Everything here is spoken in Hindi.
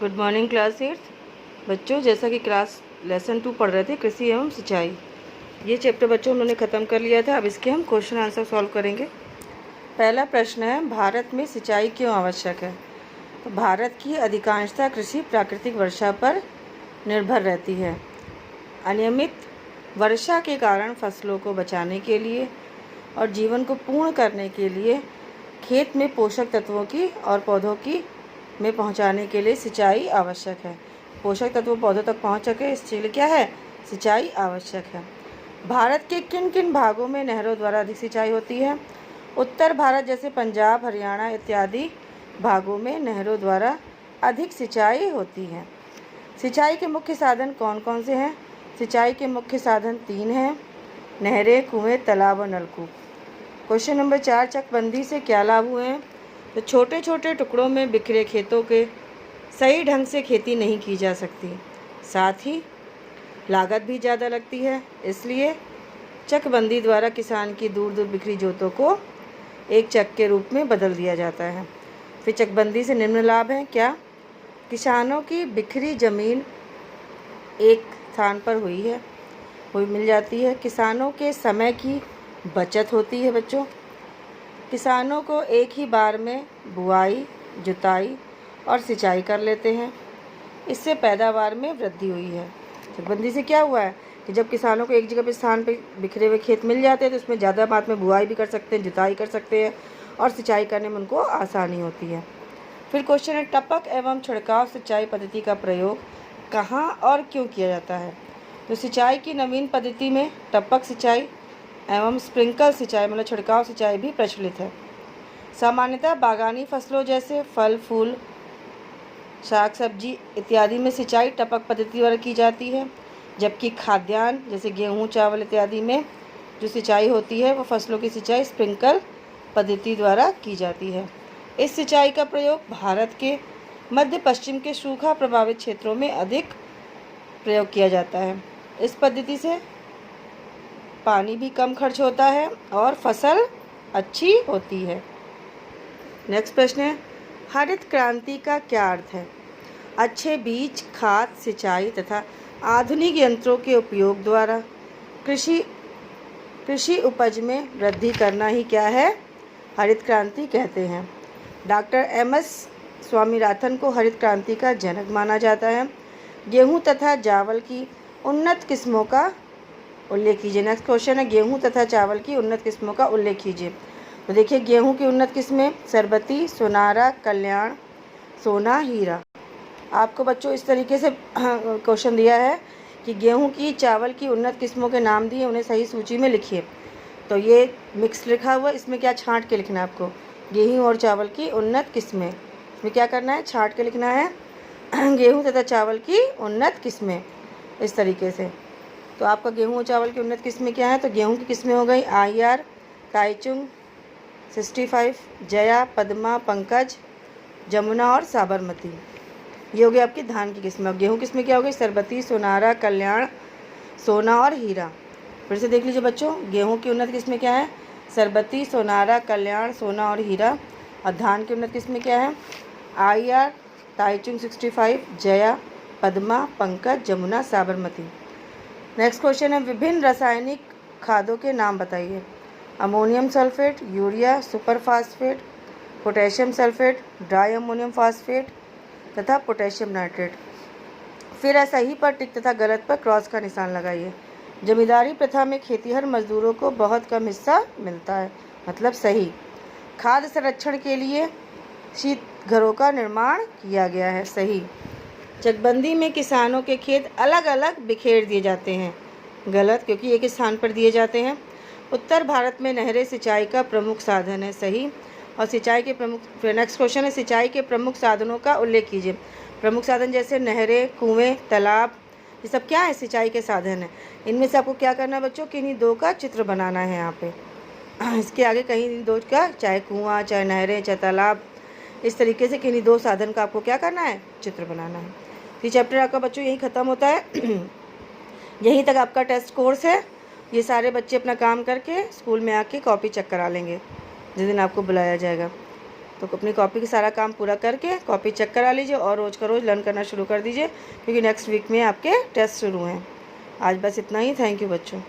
गुड मॉर्निंग क्लास 8 बच्चों। जैसा कि क्लास लेसन 2 पढ़ रहे थे कृषि एवं सिंचाई, ये चैप्टर बच्चों उन्होंने ख़त्म कर लिया था। अब इसके हम क्वेश्चन आंसर सॉल्व करेंगे। पहला प्रश्न है, भारत में सिंचाई क्यों आवश्यक है? तो भारत की अधिकांशतः कृषि प्राकृतिक वर्षा पर निर्भर रहती है। अनियमित वर्षा के कारण फसलों को बचाने के लिए और जीवन को पूर्ण करने के लिए खेत में पोषक तत्वों की और पौधों की में पहुंचाने के लिए सिंचाई आवश्यक है। पोषक तत्व पौधों तक पहुंच सके, इसके लिए क्या है? सिंचाई आवश्यक है। भारत के किन किन भागों में नहरों द्वारा अधिक सिंचाई होती है? उत्तर भारत जैसे पंजाब, हरियाणा इत्यादि भागों में नहरों द्वारा अधिक सिंचाई होती है। सिंचाई के मुख्य साधन कौन कौन से हैं? सिंचाई के मुख्य साधन 3 हैं: नहरें, कुएं, तालाब और नलकूप। क्वेश्चन नंबर 4, चकबंदी से क्या लाभ हुए हैं? तो छोटे छोटे टुकड़ों में बिखरे खेतों के सही ढंग से खेती नहीं की जा सकती, साथ ही लागत भी ज़्यादा लगती है। इसलिए चकबंदी द्वारा किसान की दूर दूर बिखरी जोतों को एक चक के रूप में बदल दिया जाता है। फिर चकबंदी से निम्न लाभ हैं क्या? किसानों की बिखरी जमीन एक स्थान पर मिल जाती है। किसानों के समय की बचत होती है बच्चों। किसानों को एक ही बार में बुआई, जुताई और सिंचाई कर लेते हैं। इससे पैदावार में वृद्धि हुई है। चकबंदी से क्या हुआ है कि जब किसानों को एक जगह पे स्थान पे बिखरे हुए खेत मिल जाते हैं तो उसमें ज़्यादा मात्रा में बुआई भी कर सकते हैं, जुताई कर सकते हैं और सिंचाई करने में उनको आसानी होती है। फिर क्वेश्चन है, टपक एवं छिड़काव सिंचाई पद्धति का प्रयोग कहाँ और क्यों किया जाता है? तो सिंचाई की नवीन पद्धति में टपक सिंचाई एवं स्प्रिंकल सिंचाई मतलब छिड़काव सिंचाई भी प्रचलित है। सामान्यतः बागानी फसलों जैसे फल, फूल, साग सब्जी इत्यादि में सिंचाई टपक पद्धति द्वारा की जाती है, जबकि खाद्यान्न जैसे गेहूँ, चावल इत्यादि में जो सिंचाई होती है वो फसलों की सिंचाई स्प्रिंकल पद्धति द्वारा की जाती है। इस सिंचाई का प्रयोग भारत के मध्य पश्चिम के सूखा प्रभावित क्षेत्रों में अधिक प्रयोग किया जाता है। इस पद्धति से पानी भी कम खर्च होता है और फसल अच्छी होती है। नेक्स्ट प्रश्न है, हरित क्रांति का क्या अर्थ है? अच्छे बीज, खाद, सिंचाई तथा आधुनिक यंत्रों के उपयोग द्वारा कृषि उपज में वृद्धि करना ही क्या है? हरित क्रांति कहते हैं। Doctor MS. स्वामीनाथन को हरित क्रांति का जनक माना जाता है। गेहूं तथा चावल की उन्नत किस्मों का उल्लेख कीजिए। नेक्स्ट क्वेश्चन है, गेहूं तथा चावल की उन्नत किस्मों का उल्लेख कीजिए। तो देखिए, गेहूं की उन्नत किस्में सरबती, सोनारा, कल्याण, सोना, हीरा। आपको बच्चों इस तरीके से क्वेश्चन दिया है कि गेहूं की, चावल की उन्नत किस्मों के नाम दिए, उन्हें सही सूची में लिखिए। तो ये मिक्स लिखा हुआ, इसमें क्या छांट के लिखना है आपको? गेहूं और चावल की उन्नत किस्में, इसमें क्या करना है? छांट के लिखना है गेहूं तथा चावल की उन्नत किस्में, इस तरीके से। तो आपका गेहूं और चावल की उन्नत किस्में क्या है? तो गेहूं की किस्में हो गई IR, ताइचुंग 65, जया, पद्मा, पंकज, जमुना और साबरमती। ये हो गई आपकी धान की किस्में। गेहूं किस्में क्या हो गई? सरबती, सोनारा, कल्याण, सोना और हीरा। फिर से देख लीजिए बच्चों, गेहूं की उन्नत किस्में क्या है? सरबती, सोनारा, कल्याण, सोना और हीरा। और धान की उन्नत किस्में क्या है? IR, Taichung 65, Jaya, Padma, Pankaj, Jamuna, Sabarmati. Next question है, विभिन्न रासायनिक खादों के नाम बताइए। Ammonium sulphate, urea, super phosphate, potassium sulphate, di ammonium phosphate तथा पोटेशियम नाइट्रेट। फिर सही पर टिक तथा गलत पर क्रॉस का निशान लगाइए। जमींदारी प्रथा में खेतीहर मजदूरों को बहुत कम हिस्सा मिलता है, मतलब सही। खाद्य संरक्षण के लिए शीत घरों का निर्माण किया गया है, सही। चकबंदी में किसानों के खेत अलग अलग बिखेर दिए जाते हैं, गलत, क्योंकि एक स्थान पर दिए जाते हैं। उत्तर भारत में नहरें सिंचाई का प्रमुख साधन है, सही। और सिंचाई के प्रमुख, नेक्स्ट क्वेश्चन है, सिंचाई के प्रमुख साधनों का उल्लेख कीजिए। प्रमुख साधन जैसे नहरें, कुएं, तालाब, ये सब क्या है? सिंचाई के साधन है। इनमें से आपको क्या करना है बच्चों? किन्हीं दो का चित्र बनाना है यहाँ पे। इसके आगे कहीं दो का, चाहे कुआं, चाहे नहरें, चाहे तालाब, इस तरीके से किन्हीं दो साधन का आपको क्या करना है? चित्र बनाना है। ये चैप्टर आपका बच्चों यहीं ख़त्म होता है। यहीं तक आपका टेस्ट कोर्स है। ये सारे बच्चे अपना काम करके स्कूल में आके कॉपी चेक करा लेंगे जिस दिन आपको बुलाया जाएगा। तो अपनी कॉपी का सारा काम पूरा करके कॉपी चेक करा लीजिए और रोज़ का रोज़ लर्न करना शुरू कर दीजिए, क्योंकि नेक्स्ट वीक में आपके टेस्ट शुरू हैं। आज बस इतना ही। थैंक यू बच्चों।